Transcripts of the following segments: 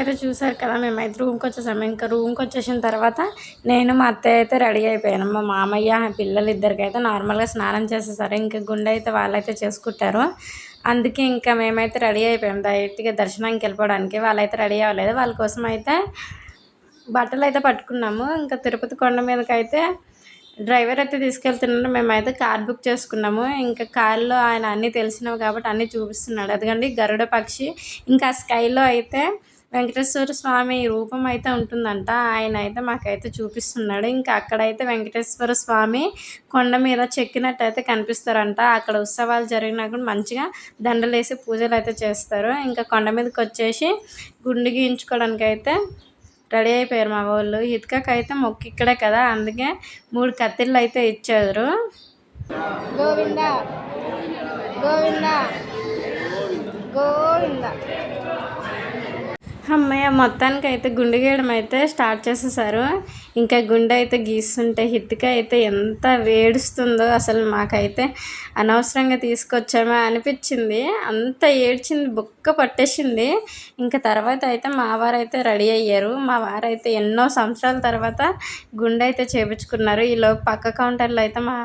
అయితే చూసారు కదా, మేమైతే రూమ్కి వచ్చేసాము. ఇంకా రూమ్కి వచ్చేసిన తర్వాత నేను మా అత్తయ్య అయితే రెడీ అయిపోయాను. మా మామయ్య పిల్లలు ఇద్దరికైతే నార్మల్గా స్నానం చేసేసారు. ఇంకా గుండె అయితే వాళ్ళైతే చేసుకుంటారు. అందుకే ఇంకా మేమైతే రెడీ అయిపోయాము డైరెక్ట్గా దర్శనానికి వెళ్ళిపోవడానికి. వాళ్ళైతే రెడీ అవ్వలేదు. వాళ్ళ కోసం అయితే బట్టలు అయితే పట్టుకున్నాము. ఇంకా తిరుపతి కొండ మీదకి అయితే డ్రైవర్ అయితే తీసుకెళ్తున్నాడు. మేమైతే కార్ బుక్ చేసుకున్నాము. ఇంకా కార్లో ఆయన అన్నీ తెలిసినవి కాబట్టి అన్నీ చూపిస్తున్నాడు. అదిగండి గరుడ పక్షి. ఇంకా స్కైలో అయితే వెంకటేశ్వర స్వామి రూపం అయితే ఉంటుందంట. ఆయన అయితే మాకైతే చూపిస్తున్నాడు. ఇంకా అక్కడైతే వెంకటేశ్వర స్వామి కొండ మీద చెక్కినట్టు అయితే కనిపిస్తారంట. అక్కడ ఉత్సవాలు జరిగినప్పుడు మంచిగా దండలేసి పూజలు అయితే చేస్తారు. ఇంకా కొండ మీదకి వచ్చేసి గుండు గీయించుకోవడానికి అయితే రెడీ అయిపోయారు మా వాళ్ళు. హిత్కకైతే మొక్కు ఇక్కడే కదా, అందుకే 3 కత్తిళ్ళు అయితే ఇచ్చారు. గోవింద గోవింద గోవింద. అమ్మయ్య, మొత్తానికి అయితే గుండె గీయడం అయితే స్టార్ట్ చేసేసారు. ఇంకా గుండె అయితే గీస్తుంటే హిత్క అయితే ఎంత వేడుస్తుందో అసలు మాకైతే అనవసరంగా తీసుకొచ్చామా అనిపించింది. అంత ఏడ్చింది, బొక్క పట్టేసింది. ఇంకా తర్వాత అయితే మా వారైతే రెడీ అయ్యారు. మా వారైతే ఎన్నో సంవత్సరాల తర్వాత గుండె అయితే చేపించుకున్నారు. ఈలోపు పక్క కౌంటర్లో అయితే మా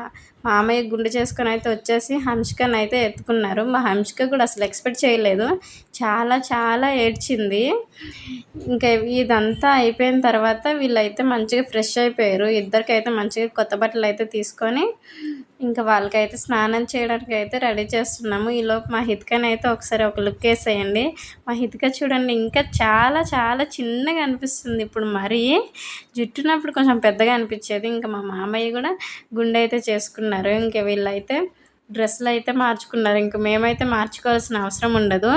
మామయ్య గుండు చేసుకొని అయితే వచ్చేసి హంసికని అయితే ఎత్తుకున్నారు. మా హంసిక కూడా అసలు ఎక్స్పెక్ట్ చేయలేదు. చాలా చాలా ఏడ్చింది. ఇంకా ఇదంతా అయిపోయిన తర్వాత వీళ్ళైతే మంచిగా ఫ్రెష్ అయిపోయారు. ఇద్దరికైతే మంచిగా కొత్త బట్టలు అయితే తీసుకొని ఇంకా వాళ్ళకైతే స్నానం చేయడానికి అయితే రెడీ చేస్తున్నాము. ఈలోపు మా హిత్కని అయితే ఒకసారి ఒక లుక్ వేసేయండి. మా హిత్క చూడండి, ఇంకా చాలా చాలా చిన్నగా అనిపిస్తుంది ఇప్పుడు. మరీ జుట్టున్నప్పుడు కొంచెం పెద్దగా అనిపించేది. ఇంకా మా మామయ్య కూడా గుండె అయితే చేసుకున్నారు. ఇంకా వీళ్ళైతే డ్రెస్సులు అయితే మార్చుకున్నారు. ఇంకా మేమైతే మార్చుకోవాల్సిన అవసరం ఉండదు.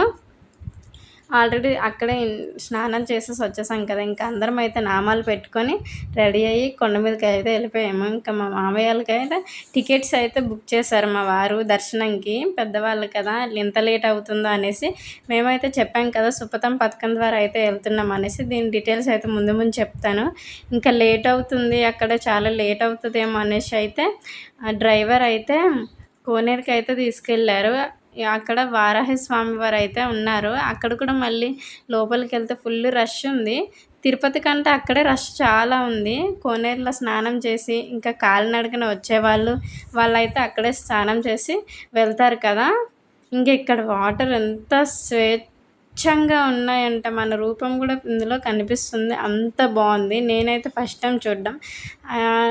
ఆల్రెడీ అక్కడే స్నానం చేసేసి వచ్చేసాం కదా. ఇంకా అందరం అయితే నామాలు పెట్టుకొని రెడీ అయ్యి కొండ మీదకి అయితే వెళ్ళిపోయాము. ఇంకా మా మామయ్య వాళ్ళకి అయితే టికెట్స్ అయితే బుక్ చేశారు మా వారు దర్శనంకి. పెద్దవాళ్ళు కదా, ఎంత లేట్ అవుతుందో అనేసి మేమైతే చెప్పాం కదా సుపథం పథకం ద్వారా అయితే వెళ్తున్నాం అనేసి. దీని డీటెయిల్స్ అయితే ముందు ముందు చెప్తాను. ఇంకా లేట్ అవుతుంది, అక్కడ చాలా లేట్ అవుతుందేమో అనేసి అయితే డ్రైవర్ అయితే కోనేరుకి అయితే తీసుకెళ్ళారు. అక్కడ వారాహి స్వామి వారు అయితే ఉన్నారు. అక్కడ కూడా మళ్ళీ లోపలికి వెళ్తే ఫుల్ రష్ ఉంది. తిరుపతి కంటే అక్కడే రష్ చాలా ఉంది. కోనేరులో స్నానం చేసి ఇంకా కాలినడకన వచ్చేవాళ్ళు వాళ్ళైతే అక్కడే స్నానం చేసి వెళ్తారు కదా. ఇంకా ఇక్కడ వాటర్ ఎంత స్వచ్ఛంగా ఉన్నాయంట, మన రూపం కూడా ఇందులో కనిపిస్తుంది. అంత బాగుంది. నేనైతే ఫస్ట్ టైం చూడడం.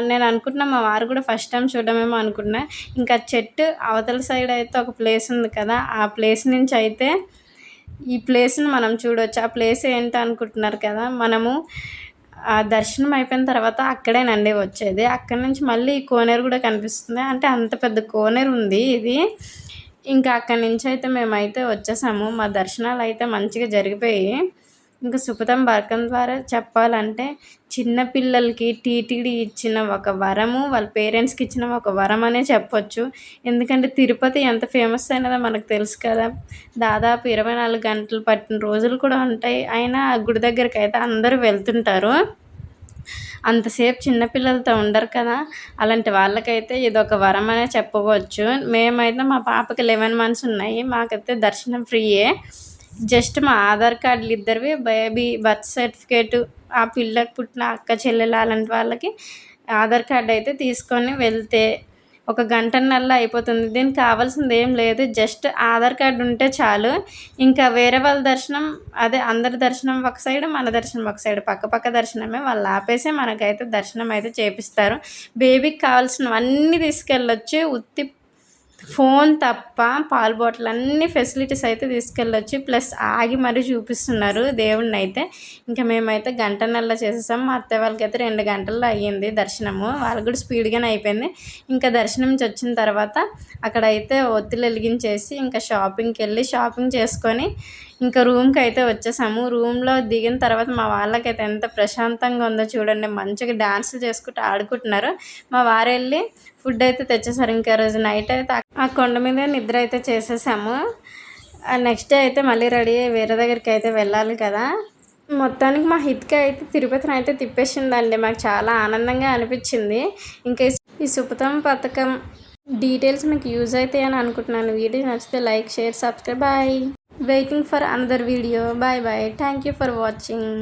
నేను అనుకుంటున్నా మా వారు కూడా ఫస్ట్ టైం చూడడమేమో అనుకుంటున్నా. ఇంకా చెట్టు అవతల సైడ్ అయితే ఒక ప్లేస్ ఉంది కదా, ఆ ప్లేస్ నుంచి అయితే ఈ ప్లేస్ని మనం చూడవచ్చు. ఆ ప్లేస్ ఏంటి అనుకుంటున్నారు కదా, మనము ఆ దర్శనం అయిపోయిన తర్వాత అక్కడేనండి వచ్చేది. అక్కడి నుంచి మళ్ళీ ఈ కోనేరు కూడా కనిపిస్తుంది. అంటే అంత పెద్ద కోనేరు ఉంది ఇది. ఇంకా అక్కడి నుంచి అయితే మేమైతే వచ్చేసాము. మా దర్శనాలు అయితే మంచిగా జరిగిపోయి ఇంకా సుపథం పథకం ద్వారా చెప్పాలంటే చిన్నపిల్లలకి టీటీడీ ఇచ్చిన ఒక వరము, వాళ్ళ పేరెంట్స్కి ఇచ్చిన ఒక వరం అనే చెప్పొచ్చు. ఎందుకంటే తిరుపతి ఎంత ఫేమస్ అయినదో మనకు తెలుసు కదా. దాదాపు 24 గంటలు పట్టిన రోజులు కూడా ఉంటాయి. అయినా ఆ గుడి దగ్గరికి అయితే అందరూ వెళ్తుంటారు. అంతసేపు చిన్నపిల్లలతో ఉండరు కదా, అలాంటి వాళ్ళకైతే ఇదొక వరం అనే చెప్పవచ్చు. మేమైతే మా పాపకి 11 మంత్స్ ఉన్నాయి. మాకైతే దర్శనం ఫ్రీయే. జస్ట్ మా ఆధార్ కార్డులు ఇద్దరివి, బేబీ బర్త్ సర్టిఫికేటు, ఆ పిల్లకి పుట్టిన అక్క చెల్లెలు అలాంటి వాళ్ళకి ఆధార్ కార్డు అయితే తీసుకొని వెళ్తే ఒక గంటన్నరలో అయిపోతుంది. దీనికి కావాల్సింది ఏం లేదు, జస్ట్ ఆధార్ కార్డు ఉంటే చాలు. ఇంకా వేరే వాళ్ళ దర్శనం, అదే అందరి దర్శనం ఒక సైడ్, మన దర్శనం ఒక సైడ్, పక్క దర్శనమే. వాళ్ళు ఆపేసి మనకైతే దర్శనం అయితే చేపిస్తారు. బేబీకి కావాల్సినవన్నీ తీసుకెళ్ళొచ్చు. ఉత్తి ఫోన్ తప్ప పాల బాటిల్ అన్ని ఫెసిలిటీస్ అయితే తీసుకెళ్ళొచ్చు. ప్లస్ ఆగి మరీ చూపిస్తున్నారు దేవుడిని అయితే. ఇంకా మేమైతే గంటన్నరలో చేసేసాము. మా అత్తయ్య వాళ్ళకి అయితే 2 గంటల్లో అయ్యింది దర్శనము. వాళ్ళకి కూడా స్పీడ్గానే అయిపోయింది. ఇంకా దర్శనం నుంచి వచ్చిన తర్వాత అక్కడైతే ఒత్తులు వెలిగించేసి ఇంకా షాపింగ్కి వెళ్ళి షాపింగ్ చేసుకొని ఇంకా రూమ్కి అయితే వచ్చేసాము. రూమ్లో దిగిన తర్వాత మా వాళ్ళకైతే ఎంత ప్రశాంతంగా ఉందో చూడండి. మంచిగా డాన్సులు చేసుకుంటూ ఆడుకుంటున్నారు. మా వారు వెళ్ళి ఫుడ్ అయితే తెచ్చేసారు. ఇంకా రోజు నైట్ అయితే ఆ కొండ మీద నిద్ర అయితే చేసేసాము. నెక్స్ట్ డే అయితే మళ్ళీ రెడీ అయ్యి వేరే దగ్గరికి అయితే వెళ్ళాలి కదా. మొత్తానికి మా హిత్క అయితే తిరుపతిని అయితే తిప్పేసిందండి. మాకు చాలా ఆనందంగా అనిపించింది. ఇంకా ఈ సుపథం పథకం డీటెయిల్స్ మీకు యూజ్ అవుతాయని అనుకుంటున్నాను. వీడియో నచ్చితే like, share, subscribe. Bye. Waiting for another video. Bye bye. Thank you for watching.